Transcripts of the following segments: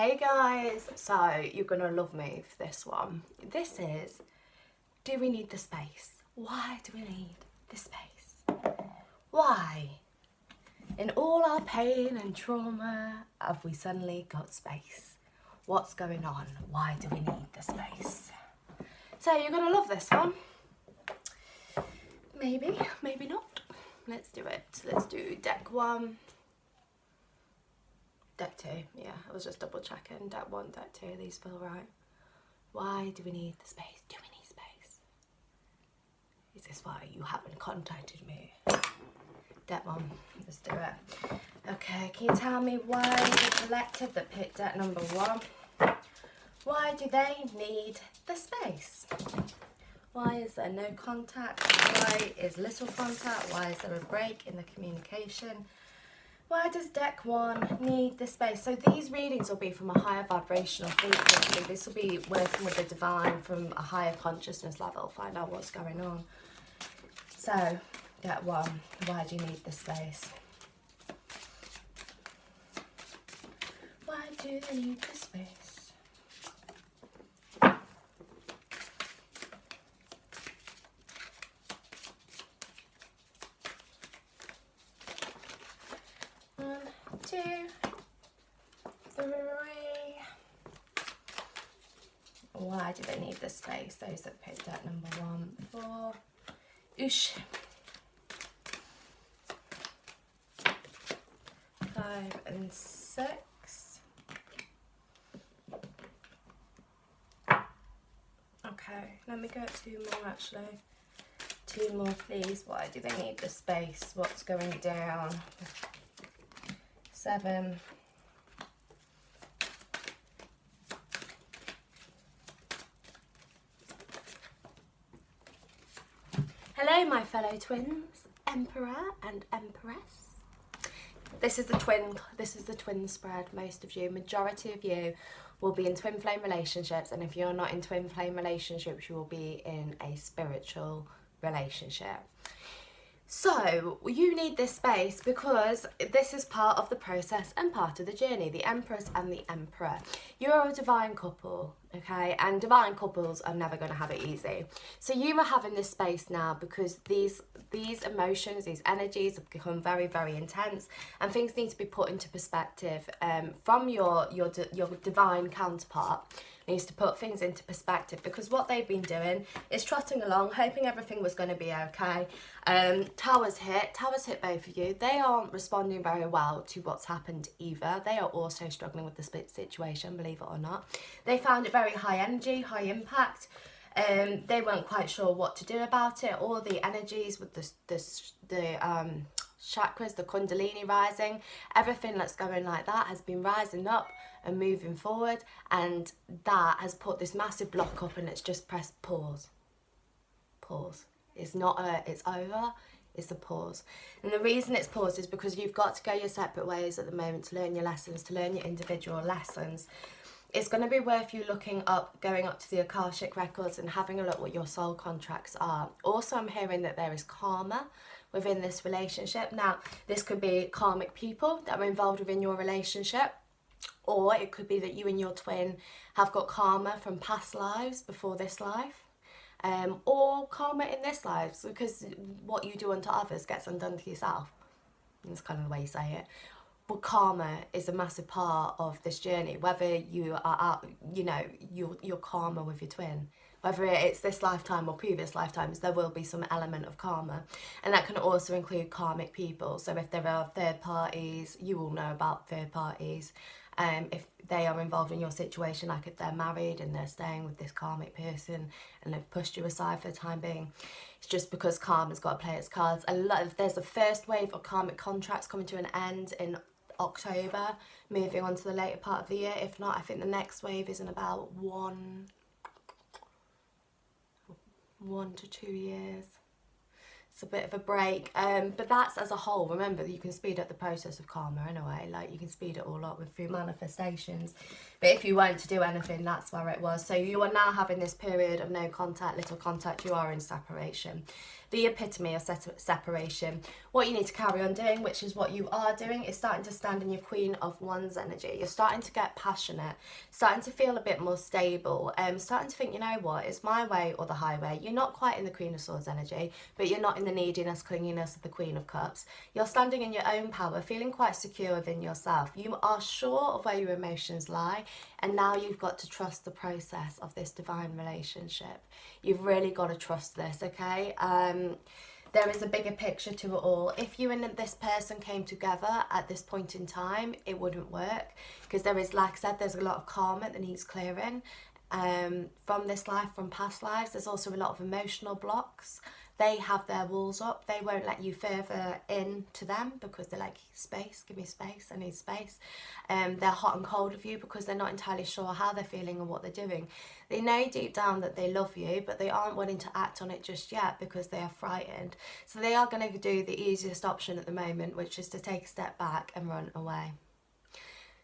Hey guys, so you're gonna love me for this one. This is, do we need the space? Why do we need the space? Why? In all our pain and trauma, have we suddenly got space? What's going on? Why do we need the space? So you're gonna love this one. Maybe, maybe not. Let's do it. Let's do deck 1. Deck 2, yeah, I was just double checking. Deck 1, deck 2, these feel right. Why do we need the space? Do we need space? Is this why you haven't contacted me? Deck 1, let's do it. Okay, can you tell me why the collective that picked deck number 1, why do they need the space? Why is there no contact? Why is little contact? Why is there a break in the communication? Why does deck 1 need the space? So these readings will be from a higher vibrational frequency. This will be working with the divine from a higher consciousness level. Find out what's going on. So, deck 1, why do you need the space? Why do they need the space? Two, 3. Why do they need the space? Those that picked up number 1, 4. Oosh. 5 and 6. Okay, let me go 2 more actually. 2 more please. Why do they need the space? What's going down? 7. Hello my fellow twins, Emperor and Empress. This is the twin spread. Most of you, majority of you will be in twin flame relationships, and if you're not in twin flame relationships, you will be in a spiritual relationship. So you need this space because this is part of the process and part of the journey, the Empress and the Emperor. You're a divine couple, okay? And divine couples are never going to have it easy. So you are having this space now because these emotions, these energies have become very, very intense, and things need to be put into perspective from your divine counterpart. Needs to put things into perspective, because what they've been doing is trotting along, hoping everything was going to be okay. Towers hit both of you. They aren't responding very well to what's happened either. They are also struggling with the split situation, believe it or not. They found it very high energy, high impact. They weren't quite sure what to do about it. All the energies with the chakras, the kundalini rising, everything that's going like that has been rising up and moving forward, and that has put this massive block up, and it's just pressed pause. It's not it's over, it's a pause. And the reason it's paused is because you've got to go your separate ways at the moment to learn your lessons, to learn your individual lessons. It's going to be worth you going up to the Akashic records and having a look what your soul contracts are. Also, I'm hearing that there is karma within this relationship. Now, this could be karmic people that are involved within your relationship, or it could be that you and your twin have got karma from past lives before this life, or karma in this life, because what you do unto others gets undone to yourself. That's kind of the way you say it. But karma is a massive part of this journey, whether you are out, your karma with your twin. Whether it's this lifetime or previous lifetimes, there will be some element of karma. And that can also include karmic people. So if there are third parties, you will know about third parties. If they are involved in your situation, like if they're married and they're staying with this karmic person and they've pushed you aside for the time being, it's just because karma's got to play its cards. There's a first wave of karmic contracts coming to an end in October, moving on to the later part of the year. If not, I think the next wave is in about 1 to 2 years. It's a bit of a break, but that's as a whole. Remember that you can speed up the process of karma anyway, like you can speed it all up through manifestations. But if you weren't to do anything, that's where it was. So you are now having this period of no contact, little contact. You are in separation. the epitome of separation. What you need to carry on doing, which is what you are doing, is starting to stand in your Queen of Wands energy. You're starting to get passionate, starting to feel a bit more stable, starting to think, you know what, it's my way or the highway. You're not quite in the Queen of Swords energy, but you're not in the neediness, clinginess of the Queen of Cups. You're standing in your own power, feeling quite secure within yourself. You are sure of where your emotions lie, and now you've got to trust the process of this divine relationship. You've really got to trust this, okay? There is a bigger picture to it all. If you and this person came together at this point in time, it wouldn't work, because there is, like I said, there's a lot of karma that needs clearing from this life, from past lives. There's also a lot of emotional blocks. They have their walls up. They won't let you further in to them because they're like, space, give me space, I need space. They're hot and cold with you because they're not entirely sure how they're feeling and what they're doing. They know deep down that they love you, but they aren't willing to act on it just yet because they are frightened. So they are going to do the easiest option at the moment, which is to take a step back and run away.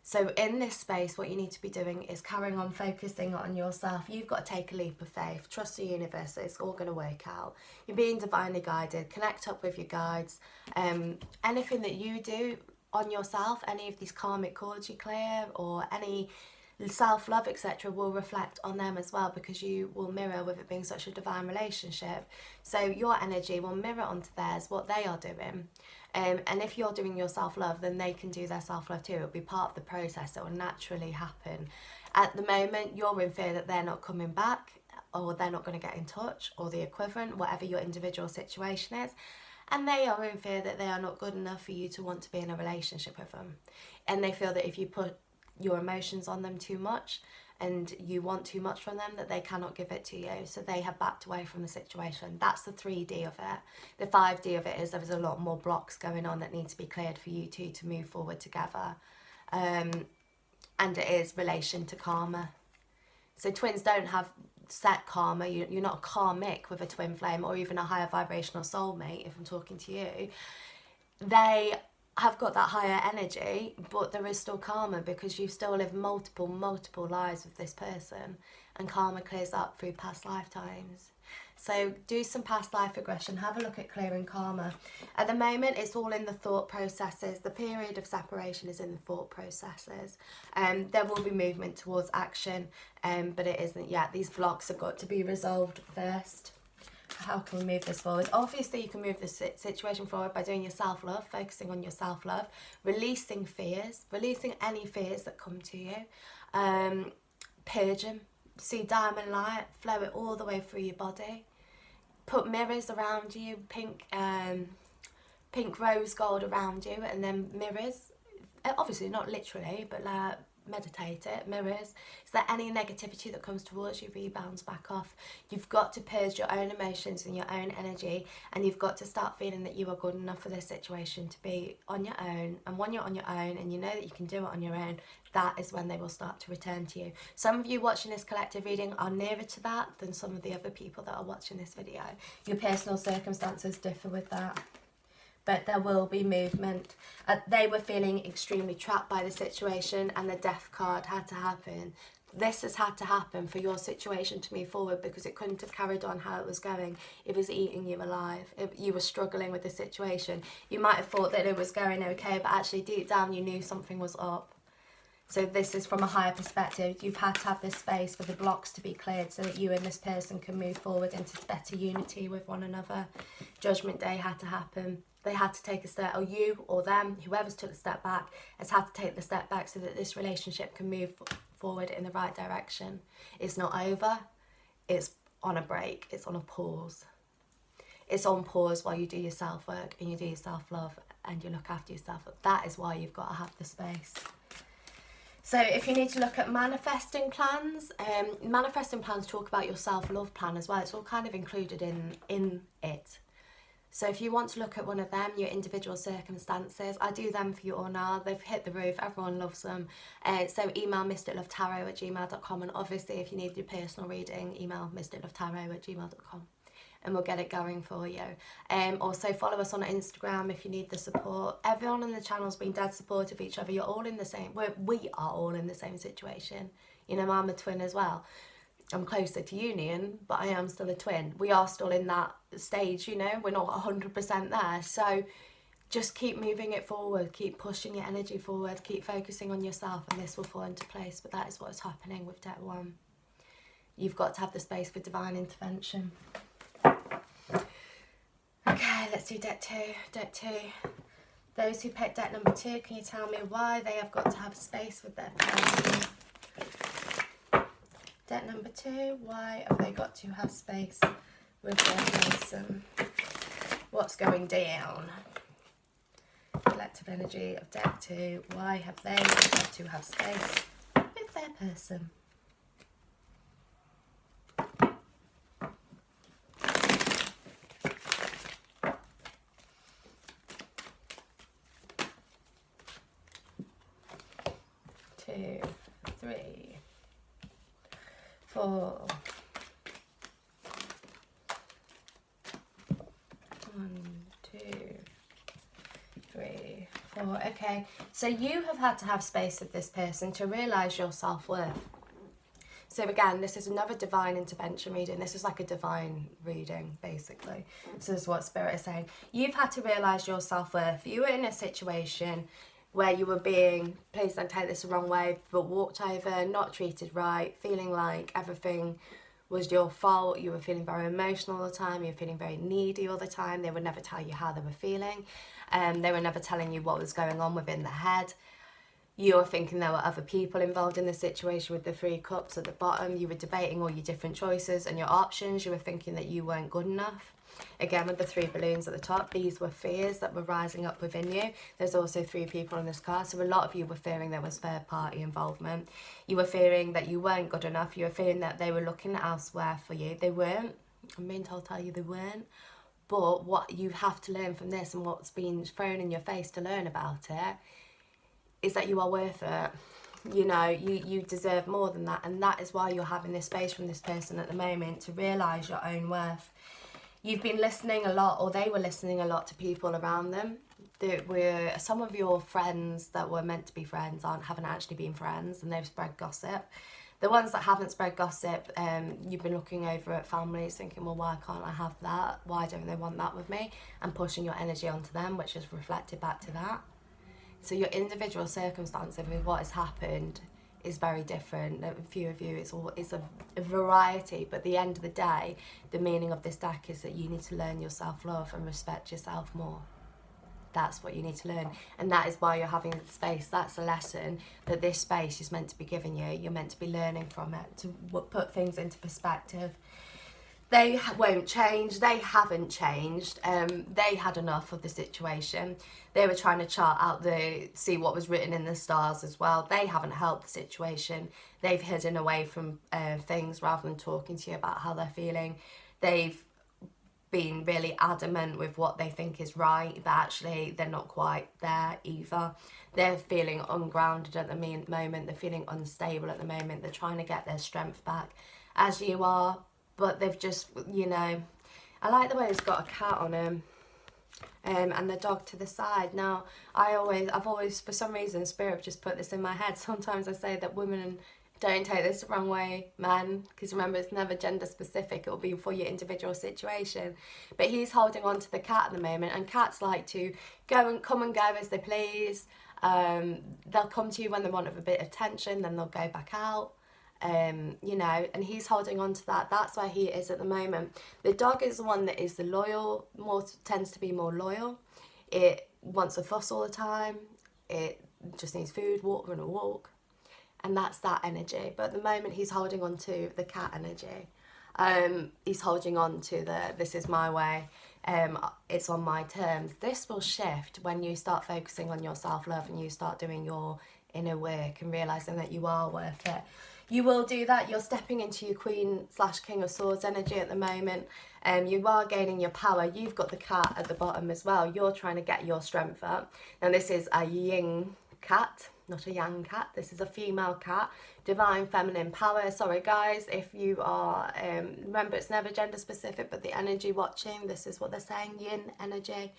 So in this space, what you need to be doing is carrying on focusing on yourself. You've got to take a leap of faith. Trust the universe. It's all going to work out. You're being divinely guided. Connect up with your guides. Anything that you do on yourself, any of these karmic cords you clear, or any self-love, etc., will reflect on them as well, because you will mirror, with it being such a divine relationship. So your energy will mirror onto theirs what they are doing. And if you're doing your self-love, then they can do their self-love too. It'll be part of the process. It will naturally happen. At the moment, you're in fear that they're not coming back, or they're not going to get in touch, or the equivalent, whatever your individual situation is. And they are in fear that they are not good enough for you to want to be in a relationship with them. And they feel that if you put your emotions on them too much and you want too much from them, that they cannot give it to you. So they have backed away from the situation. That's the 3D of it. The 5D of it is there's a lot more blocks going on that need to be cleared for you two to move forward together. And it is relation to karma. So twins don't have set karma. You're not a karmic with a twin flame, or even a higher vibrational soulmate, if I'm talking to you. They have got that higher energy, but there is still karma, because you still live multiple lives with this person, and karma clears up through past lifetimes. So do some past life regression, have a look at clearing karma. At the moment, it's all in the thought processes. The period of separation is in the thought processes. There will be movement towards action, but it isn't yet. These blocks have got to be resolved first. How can we move this forward? Obviously, you can move this situation forward by doing your self-love, focusing on your self-love, releasing fears, releasing any fears that come to you, purge them, see diamond light, flow it all the way through your body, put mirrors around you, pink rose gold around you, and then mirrors, obviously not literally, but like, meditate it, mirrors. Is there any negativity that comes towards you, rebounds back off? You've got to purge your own emotions and your own energy, and you've got to start feeling that you are good enough for this situation to be on your own. And when you're on your own and you know that you can do it on your own, that is when they will start to return to you. Some of you watching this collective reading are nearer to that than some of the other people that are watching this video. Your personal circumstances differ with that, but there will be movement. They were feeling extremely trapped by the situation, and the death card had to happen. This has had to happen for your situation to move forward, because it couldn't have carried on how it was going. It was eating you alive. You were struggling with the situation. You might have thought that it was going okay, but actually deep down you knew something was up. So this is from a higher perspective. You've had to have this space for the blocks to be cleared so that you and this person can move forward into better unity with one another. Judgment Day had to happen. They had to take a step, or you or them, whoever's took the step back, has had to take the step back so that this relationship can move forward in the right direction. It's not over. It's on a break. It's on a pause. It's on pause while you do your self-work and you do your self-love and you look after yourself. That is why you've got to have the space. So if you need to look at manifesting plans talk about your self-love plan as well. It's all kind of included in it. So if you want to look at one of them, your individual circumstances, I do them for you all now. They've hit the roof. Everyone loves them. So email mysticlovetarot@gmail.com. And obviously, if you need your personal reading, email mysticlovetarot@gmail.com. And we'll get it going for you. Also follow us on Instagram if you need the support. Everyone on the channel's been dead supportive of each other. You're all in the same, we are all in the same situation. You know, I'm a twin as well. I'm closer to union, but I am still a twin. We are still in that stage, you know, we're not 100% there. So just keep moving it forward, keep pushing your energy forward, keep focusing on yourself, and this will fall into place. But that is what's happening with deck 1. You've got to have the space for divine intervention. Okay, let's do deck 2. Deck 2. Those who picked deck number 2, can you tell me why they have got to have space with their person? Deck number 2, why have they got to have space with their person? What's going down? Collective energy of deck 2, why have they got to have space with their person? Two, 3, 4. 1, 2, 3, 4. Okay, so you have had to have space with this person to realise your self-worth. So again, this is another divine intervention reading. This is like a divine reading, basically. So this is what Spirit is saying. You've had to realise your self-worth. You were in a situation where you were being, please don't take this the wrong way, but walked over, not treated right, feeling like everything was your fault. You were feeling very emotional all the time. You were feeling very needy all the time. They would never tell you how they were feeling. They were never telling you what was going on within their head. You were thinking there were other people involved in the situation with the 3 cups at the bottom. You were debating all your different choices and your options. You were thinking that you weren't good enough. Again, with the 3 balloons at the top, these were fears that were rising up within you. There's also 3 people in this card, so a lot of you were fearing there was third-party involvement. You were fearing that you weren't good enough. You were fearing that they were looking elsewhere for you. They weren't. I'm being told to tell you they weren't. But what you have to learn from this, and what's been thrown in your face to learn about it, is that you are worth it. You know, you deserve more than that, and that is why you're having this space from this person at the moment to realise your own worth. You've been listening a lot, or they were listening a lot to people around them. Some of your friends that were meant to be friends haven't actually been friends, and they've spread gossip. The ones that haven't spread gossip, you've been looking over at families thinking, well, why can't I have that? Why don't they want that with me? And pushing your energy onto them, which is reflected back to that. So your individual circumstances with what has happened is very different. A few of you, it's a variety, but at the end of the day, the meaning of this deck is that you need to learn your self-love and respect yourself more. That's what you need to learn, and that is why you're having the space. That's a lesson that this space is meant to be giving you. You're meant to be learning from it, to put things into perspective. They won't change. They haven't changed. They had enough of the situation. They were trying to chart out see what was written in the stars as well. They haven't helped the situation. They've hidden away from things rather than talking to you about how they're feeling. They've been really adamant with what they think is right, but actually they're not quite there either. They're feeling ungrounded at the moment. They're feeling unstable at the moment. They're trying to get their strength back, as you are. But they've just, you know, I like the way it's got a cat on him, and the dog to the side. Now, I've always, for some reason, Spirit just put this in my head. Sometimes I say that women don't take this the wrong way, men, because remember, it's never gender specific. It'll be for your individual situation. But he's holding on to the cat at the moment, and cats like to come and go as they please. They'll come to you when they want a bit of attention, then they'll go back out. You know, and he's holding on to that. That's where he is at the moment. The dog is the one that is the loyal, tends to be more loyal. It wants a fuss all the time. It just needs food, water, and a walk. And that's that energy. But at the moment, he's holding on to the cat energy. He's holding on to this is my way. It's on my terms. This will shift when you start focusing on your self-love and you start doing your inner work and realising that you are worth it. You will do that. You're stepping into your Queen/King of Swords energy at the moment. You are gaining your power. You've got the cat at the bottom as well. You're trying to get your strength up. Now this is a yin cat, not a yang cat. This is a female cat. Divine feminine power. Sorry guys, if you are, remember it's never gender specific, but the energy watching, this is what they're saying, yin energy.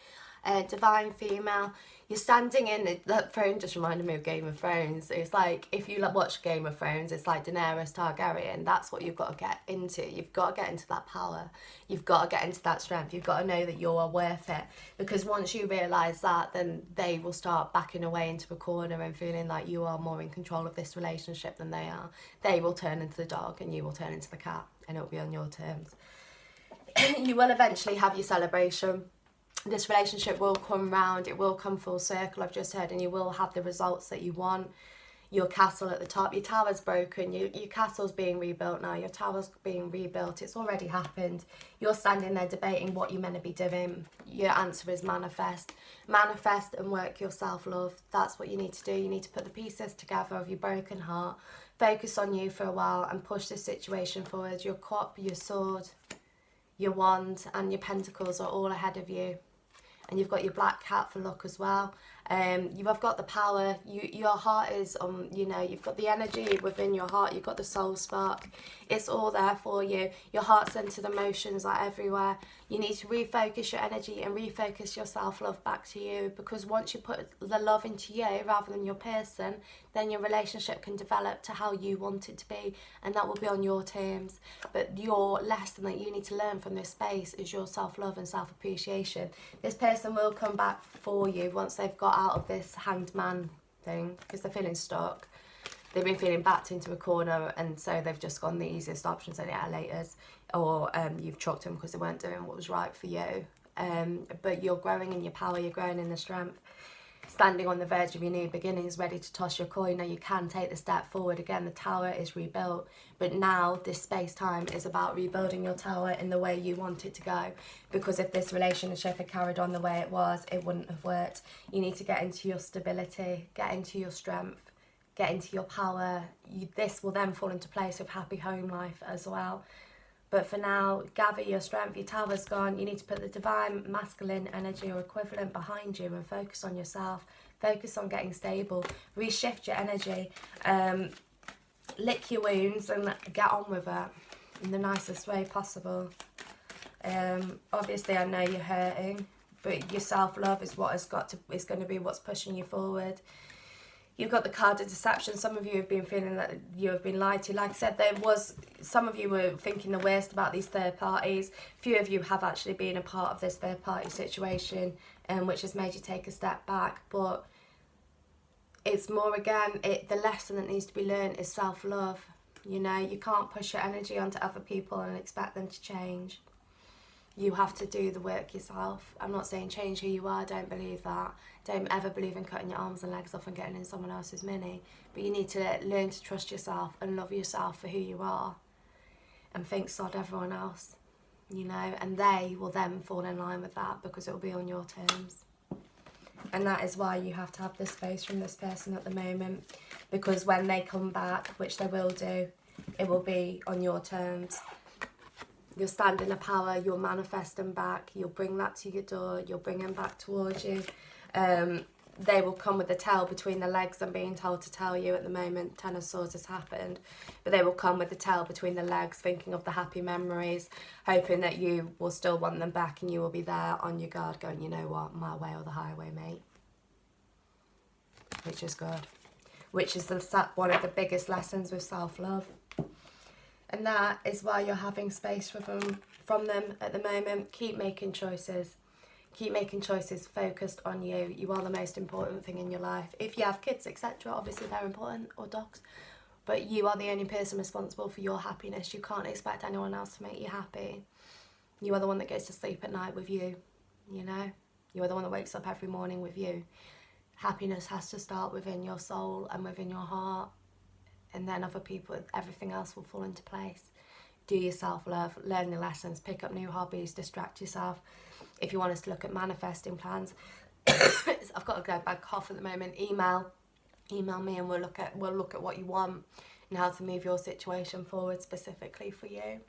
divine female. You're standing in, that throne just reminded me of Game of Thrones. It's like, if you watch Game of Thrones, it's like Daenerys Targaryen. That's what you've got to get into. You've got to get into that power. You've got to get into that strength. You've got to know that you are worth it. Because once you realise that, then they will start backing away into a corner and feeling like you are more in control of this relationship than they are. They will turn into the dog and you will turn into the cat, and it will be on your terms. You will eventually have your celebration. This relationship will come round, it will come full circle, I've just heard, and you will have the results that you want. Your castle at the top, your tower's broken, your castle's being rebuilt now, your tower's being rebuilt, it's already happened. You're standing there debating what you're meant to be doing. Your answer is manifest. Manifest and work your self-love. That's what you need to do. You need to put the pieces together of your broken heart, focus on you for a while and push this situation forward. Your cup, your sword, your wand and your pentacles are all ahead of you. And you've got your black cat for luck as well. You've got the power. Your heart is you've got the energy within your heart. You've got the soul spark. It's all there for you. Your heart-centered emotions are everywhere. You need to refocus your energy and refocus your self-love back to you, because once you put the love into you rather than your person, then your relationship can develop to how you want it to be, and that will be on your terms. But your lesson that you need to learn from this space is your self-love and self-appreciation. This person will come back for you once they've got out of this hanged man thing, because they're feeling stuck. They've been feeling backed into a corner, and so they've just gone the easiest option, so yeah, laters, or you've chucked them because they weren't doing what was right for you. But you're growing in your power, you're growing in the strength, standing on the verge of your new beginnings, ready to toss your coin. Now you can take the step forward again. The tower is rebuilt, but now this space-time is about rebuilding your tower in the way you want it to go, because if this relationship had carried on the way it was, it wouldn't have worked. You need to get into your stability, get into your strength, get into your power. This will then fall into place with happy home life as well. But for now, gather your strength. Your tower's gone. You need to put the divine masculine energy or equivalent behind you and focus on yourself. Focus on getting stable. Reshift your energy. Lick your wounds and get on with it in the nicest way possible. Obviously, I know you're hurting, but your self-love is what is going to be what's pushing you forward. You've got the card of deception. Some of you have been feeling that you have been lied to. Like I said, some of you were thinking the worst about these third parties. Few of you have actually been a part of this third party situation, which has made you take a step back. But it's more, again, the lesson that needs to be learned is self-love. You know, you can't push your energy onto other people and expect them to change. You have to do the work yourself. I'm not saying change who you are, don't believe that. Don't ever believe in cutting your arms and legs off and getting in someone else's mini. But you need to learn to trust yourself and love yourself for who you are. And think sod everyone else, you know. And they will then fall in line with that, because it will be on your terms. And that is why you have to have this space from this person at the moment. Because when they come back, which they will do, it will be on your terms. You'll stand in a power, you'll manifest them back, you'll bring that to your door, you'll bring them back towards you. They will come with the tail between the legs. I'm being told to tell you at the moment, Ten of Swords has happened. But they will come with the tail between the legs, thinking of the happy memories, hoping that you will still want them back, and you will be there on your guard going, you know what, my way or the highway, mate. Which is good. Which is one of the biggest lessons with self-love. And that is why you're having space from them at the moment. Keep making choices. Keep making choices focused on you. You are the most important thing in your life. If you have kids, etc., obviously they're important, or dogs. But you are the only person responsible for your happiness. You can't expect anyone else to make you happy. You are the one that goes to sleep at night with you, you know? You are the one that wakes up every morning with you. Happiness has to start within your soul and within your heart. And then other people, everything else will fall into place. Do your self-love, learn the lessons, pick up new hobbies, distract yourself. If you want us to look at manifesting plans, I've got a bad cough at the moment. Email me, and we'll look at what you want and how to move your situation forward specifically for you.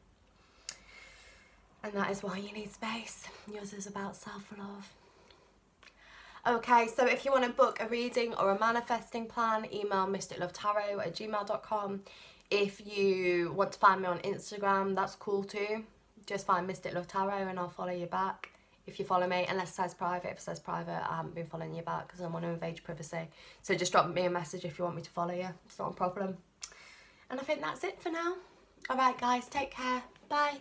And that is why you need space. Yours is about self-love. Okay, so if you want to book a reading or a manifesting plan, email mysticlovetarot@gmail.com. If you want to find me on Instagram, that's cool too. Just find Mystic Love Tarot and I'll follow you back. if you follow me, unless it says private. If it says private, I haven't been following you back because I want to invade your privacy. So just drop me a message if you want me to follow you. It's not a problem. And I think that's it for now. Alright guys, take care. Bye.